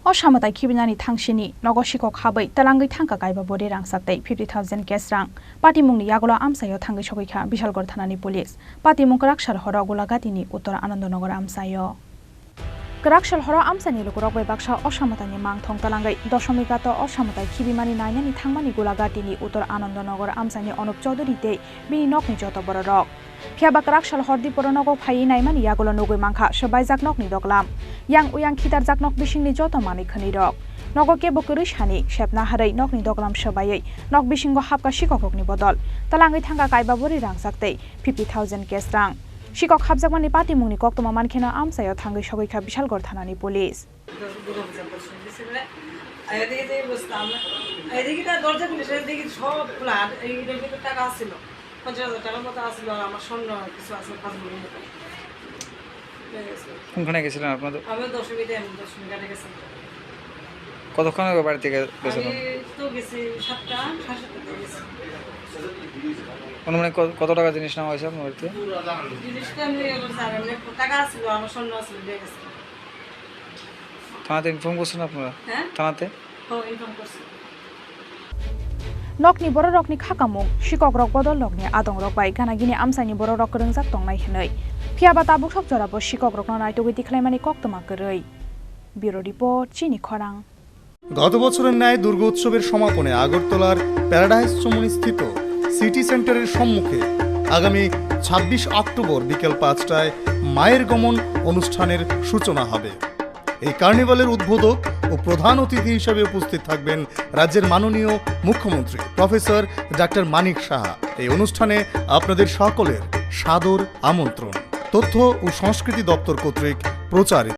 Ossa Mwtai Khibinani Thang Sini Nogo Sikok Habwi Twlangwi thangkha kaiba Bori Rangchak 50,000 cash rang Party mungni yagola amsayo Thangwi sogikha Bishalgor thanani police Party mung Rakshal hora gulagatini Uttor Anandanagar amsayo Rakshal hora amsani lukurok bai baksa Ossa Mwtai ni mangthong Twlangwi Doshomikato Ossa Mwtai Khibinani nainani thangmani gulagatini Uttor Anandanagar amsani Anup Chaudhary tei bini nokni joto borok Phiabak Rakshal hordi poronogo phai naimani yagola nogoi mangkha sabaijak nokni doglam yang uyang khitar jak nok bisingni joto mani khani rok nogo kebo kuri shani shepna harai nokni doglam sabayai nok bisingo hapka Sikok rokni bodol Twlangwi thangkha kaiba Bori Rangchak tei 50,000 cash rang Sikok habjakmani party mungni koktoma mankhena amsayo Thangwi sogikha Bishalgor thanani police কোনখানে গেছিলেন আপনাদের? আমি 10 মিনিটে গেছি। কতক্ষণ আগে বাড়ি থেকে গেছিলেন? আমি তো গেছি 7টা 7:30 গেছি। মানে কত টাকা জিনিস নেওয়া হয়েছে আপনার বাড়িতে? জিনিসটা আমি টাকা ছিল আমার স্বর্ণ ছিল দিয়ে গেছি। থানাতে ইনফর্ম করছেন আপনারা? হ্যাঁ থানাতে? হ্যাঁ ইনফর্ম করছি। Nokni borok rokni khakamung Sikok rok bodol lokni adong rok bai ganagini amsani borok rok röngjak tongnai hinai phiaba tabuk sok jorabo Sikok rok nai togui tikhlaimani koktoma koroi Bureau report Chini Khorang গত বছরের ন্যায় দুর্গোৎসবের সমাপনে আগরতলার paradise চমুনি স্থিত city সেন্টারের সম্মুখে আগামী 26 October বিকেল 5টায় মায়ের গমন অনুষ্ঠানের সূচনা হবে। এই কার্নিভালের উদ্বোধক ও প্রধান অতিথি হিসেবে উপস্থিত থাকবেন রাজ্যের মাননীয় মুখ্যমন্ত্রী প্রফেসর ডাক্তার মানিক সাহা। এই অনুষ্ঠানে আপনাদের সকলের সাদর আমন্ত্রণ। তথ্য ও সংস্কৃতি দপ্তর কর্তৃক প্রচারিত।